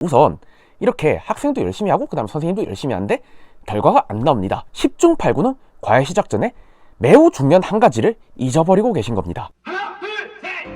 우선 이렇게 학생도 열심히 하고 그 다음 선생님도 열심히 하는데 결과가 안 나옵니다. 10중 8구는 과외 시작 전에 매우 중요한 한 가지를 잊어버리고 계신 겁니다.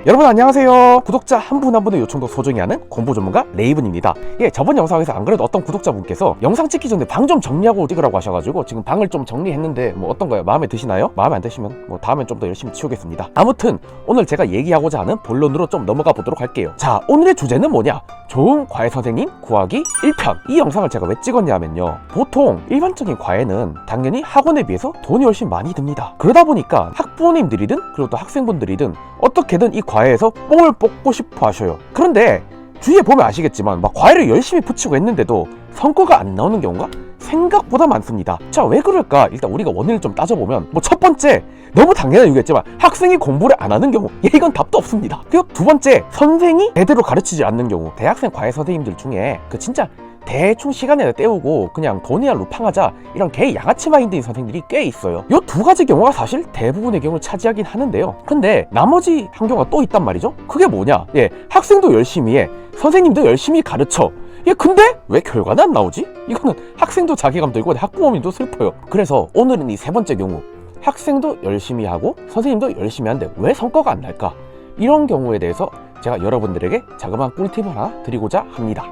여러분 안녕하세요. 구독자 한 분 한 분의 요청도 소중히 하는 공부 전문가 레이븐입니다. 저번 영상에서 안 그래도 어떤 구독자분께서 영상 찍기 전에 방 좀 정리하고 찍으라고 하셔가지고 지금 방을 좀 정리했는데 뭐 어떤가요? 마음에 드시나요? 마음에 안 드시면 뭐 다음엔 좀 더 열심히 치우겠습니다. 아무튼 오늘 제가 얘기하고자 하는 본론으로 좀 넘어가 보도록 할게요. 자, 오늘의 주제는 뭐냐? 좋은 과외 선생님 구하기 1편. 이 영상을 제가 왜 찍었냐면요, 보통 일반적인 과외는 당연히 학원에 비해서 돈이 훨씬 많이 듭니다. 그러다 보니까 학부모님들이든 그리고 또 학생분들이든 어떻게든 이 과외에서 뽕을 뽑고 싶어 하셔요. 그런데 주위에 보면 아시겠지만 막 과외를 열심히 붙이고 했는데도 성과가 안 나오는 경우가 생각보다 많습니다. 자, 왜 그럴까? 일단 우리가 원인을 좀 따져보면 뭐 첫 번째, 너무 당연한 이유겠지만 학생이 공부를 안 하는 경우, 이건 답도 없습니다. 그리고 두 번째, 선생이 제대로 가르치지 않는 경우. 대학생 과외 선생님들 중에 그 진짜 대충 시간에 때우고 그냥 돈이나 루팡하자 이런 개 양아치 마인드인 선생님들이 꽤 있어요. 요 두 가지 경우가 사실 대부분의 경우를 차지하긴 하는데요. 근데 나머지 한 경우가 또 있단 말이죠. 그게 뭐냐? 학생도 열심히 해, 선생님도 열심히 가르쳐. 근데 왜 결과는 안 나오지? 이거는 학생도 자괴감 들고 학부모님도 슬퍼요. 그래서 오늘은 이 세 번째 경우, 학생도 열심히 하고 선생님도 열심히 하는데 왜 성과가 안 날까? 이런 경우에 대해서 제가 여러분들에게 자그마한 꿀팁을 하나 드리고자 합니다.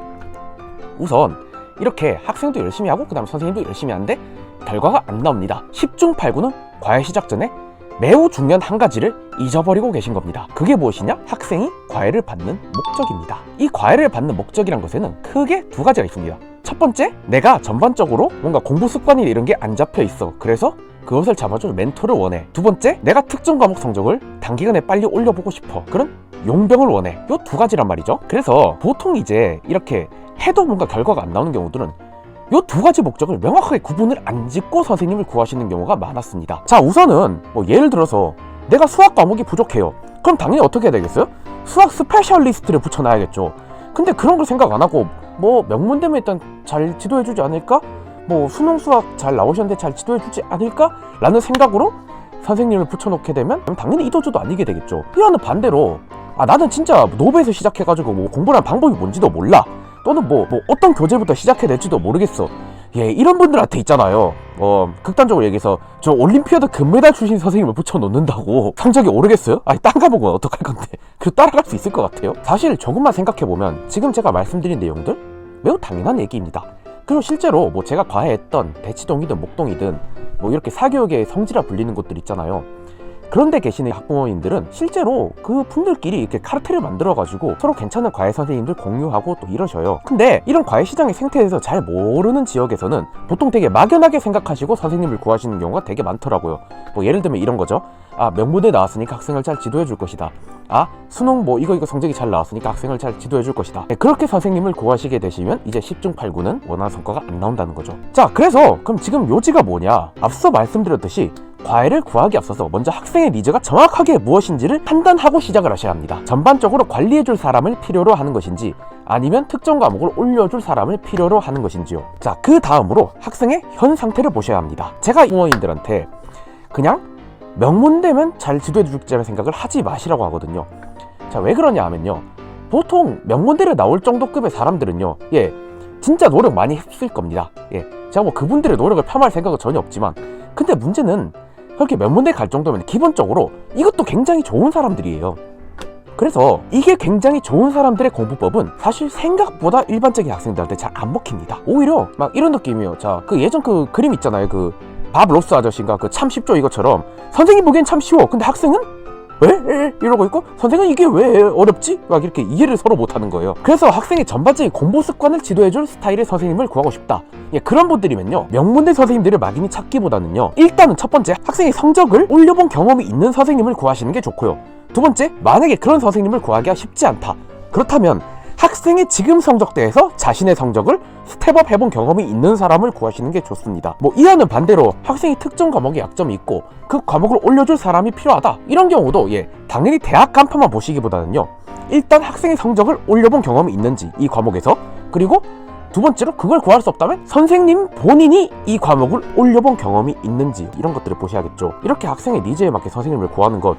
우선 이렇게 학생도 열심히 하고 그 다음 선생님도 열심히 하는데 결과가 안 나옵니다. 10중 8구는 과외 시작 전에 매우 중요한 한 가지를 잊어버리고 계신 겁니다. 그게 무엇이냐? 학생이 과외를 받는 목적입니다. 이 과외를 받는 목적이란 것에는 크게 두 가지가 있습니다. 첫 번째, 내가 전반적으로 뭔가 공부 습관이 이런 게 안 잡혀 있어. 그래서 그것을 잡아줄 멘토를 원해. 두 번째, 내가 특정 과목 성적을 단기간에 빨리 올려보고 싶어. 그런 용병을 원해. 요 두 가지란 말이죠. 그래서 보통 이제 이렇게 해도 뭔가 결과가 안 나오는 경우들은 요 두 가지 목적을 명확하게 구분을 안 짓고 선생님을 구하시는 경우가 많았습니다. 자, 우선은 뭐 예를 들어서 내가 수학 과목이 부족해요. 그럼 당연히 어떻게 해야 되겠어요? 수학 스페셜리스트를 붙여놔야겠죠. 근데 그런 걸 생각 안 하고 뭐 명문대면 일단 잘 지도해주지 않을까? 뭐 수능 수학 잘 나오셨는데 잘 지도해주지 않을까? 라는 생각으로 선생님을 붙여놓게 되면 당연히 이도저도 아니게 되겠죠. 이와는 반대로 나는 진짜 노베에서 시작해가지고 뭐 공부하는 방법이 뭔지도 몰라, 또는 뭐 어떤 교재부터 시작해야 될지도 모르겠어. 이런 분들한테 있잖아요, 극단적으로 얘기해서 저 올림피아드 금메달 출신 선생님을 붙여놓는다고 성적이 오르겠어요? 아니, 딴 과목은 어떡할 건데. 그래도 따라갈 수 있을 것 같아요? 사실 조금만 생각해보면 지금 제가 말씀드린 내용들 매우 당연한 얘기입니다. 그리고 실제로 뭐 제가 과외했던 대치동이든 목동이든 뭐 이렇게 사교육의 성지라 불리는 곳들 있잖아요. 그런데 계시는 학부모님들은 실제로 그 분들끼리 이렇게 카르텔을 만들어가지고 서로 괜찮은 과외 선생님들 공유하고 또 이러셔요. 근데 이런 과외 시장의 생태에 대해서 잘 모르는 지역에서는 보통 되게 막연하게 생각하시고 선생님을 구하시는 경우가 되게 많더라고요. 뭐 예를 들면 이런 거죠. 명문대 나왔으니까 학생을 잘 지도해 줄 것이다. 수능 뭐 이거 성적이 잘 나왔으니까 학생을 잘 지도해 줄 것이다. 그렇게 선생님을 구하시게 되시면 이제 10중 8구는 원하는 성과가 안 나온다는 거죠. 자, 그래서 그럼 지금 요지가 뭐냐? 앞서 말씀드렸듯이 과외를 구하기 앞서서 먼저 학생의 니즈가 정확하게 무엇인지를 판단하고 시작을 하셔야 합니다. 전반적으로 관리해줄 사람을 필요로 하는 것인지 아니면 특정 과목을 올려줄 사람을 필요로 하는 것인지요. 자, 그 다음으로 학생의 현 상태를 보셔야 합니다. 제가 부모님들한테 그냥 명문대면 잘 지도해줄지라는 생각을 하지 마시라고 하거든요. 자, 왜 그러냐 하면요, 보통 명문대를 나올 정도 급의 사람들은요, 진짜 노력 많이 했을 겁니다. 제가 뭐 그분들의 노력을 폄하할 생각은 전혀 없지만, 근데 문제는 그렇게 명문대 갈 정도면 기본적으로 이것도 굉장히 좋은 사람들이에요. 그래서 이게 굉장히 좋은 사람들의 공부법은 사실 생각보다 일반적인 학생들한테 잘 안 먹힙니다. 오히려 막 이런 느낌이에요. 자, 그 예전 그 그림 있잖아요. 그 밥 로스 아저씨인가 그 참 쉽죠 이것처럼 선생님 보기엔 참 쉬워. 근데 학생은 왜? 이러고 있고 선생은 이게 왜 어렵지? 막 이렇게 이해를 서로 못하는 거예요. 그래서 학생의 전반적인 공부 습관을 지도해줄 스타일의 선생님을 구하고 싶다. 그런 분들이면요, 명문대 선생님들을 막연히 찾기보다는요, 일단은 첫 번째, 학생의 성적을 올려본 경험이 있는 선생님을 구하시는 게 좋고요. 두 번째, 만약에 그런 선생님을 구하기가 쉽지 않다. 그렇다면 학생의 지금 성적대에서 자신의 성적을 스텝업 해본 경험이 있는 사람을 구하시는 게 좋습니다. 이와는 반대로 학생이 특정 과목에 약점이 있고 그 과목을 올려줄 사람이 필요하다. 이런 경우도 당연히 대학 간판만 보시기보다는요, 일단 학생의 성적을 올려본 경험이 있는지 이 과목에서, 그리고 두 번째로 그걸 구할 수 없다면 선생님 본인이 이 과목을 올려본 경험이 있는지 이런 것들을 보셔야겠죠. 이렇게 학생의 니즈에 맞게 선생님을 구하는 것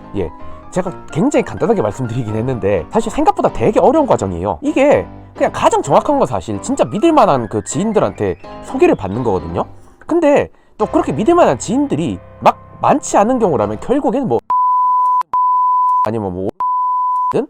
제가 굉장히 간단하게 말씀드리긴 했는데 사실 생각보다 되게 어려운 과정이에요. 이게 그냥 가장 정확한 건 사실 진짜 믿을만한 그 지인들한테 소개를 받는 거거든요. 근데 또 그렇게 믿을만한 지인들이 막 많지 않은 경우라면 결국엔 뭐 아니면 뭐 든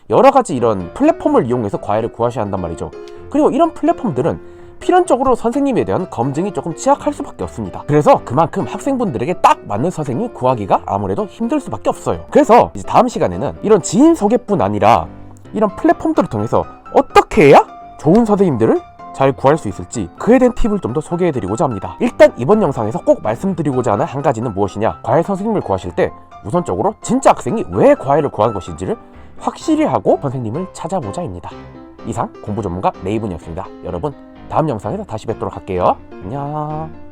여러 가지 이런 플랫폼을 이용해서 과외를 구하셔야 한단 말이죠. 그리고 이런 플랫폼들은 필연적으로 선생님에 대한 검증이 조금 취약할 수밖에 없습니다. 그래서 그만큼 학생분들에게 딱 맞는 선생님 구하기가 아무래도 힘들 수밖에 없어요. 그래서 이제 다음 시간에는 이런 지인 소개뿐 아니라 이런 플랫폼들을 통해서 어떻게 해야 좋은 선생님들을 잘 구할 수 있을지 그에 대한 팁을 좀 더 소개해드리고자 합니다. 일단 이번 영상에서 꼭 말씀드리고자 하는 한 가지는 무엇이냐, 과외 선생님을 구하실 때 우선적으로 진짜 학생이 왜 과외를 구하는 것인지를 확실히 하고 선생님을 찾아보자입니다. 이상 공부 전문가 레이븐이었습니다. 여러분 다음 영상에서 다시 뵙도록 할게요. 안녕.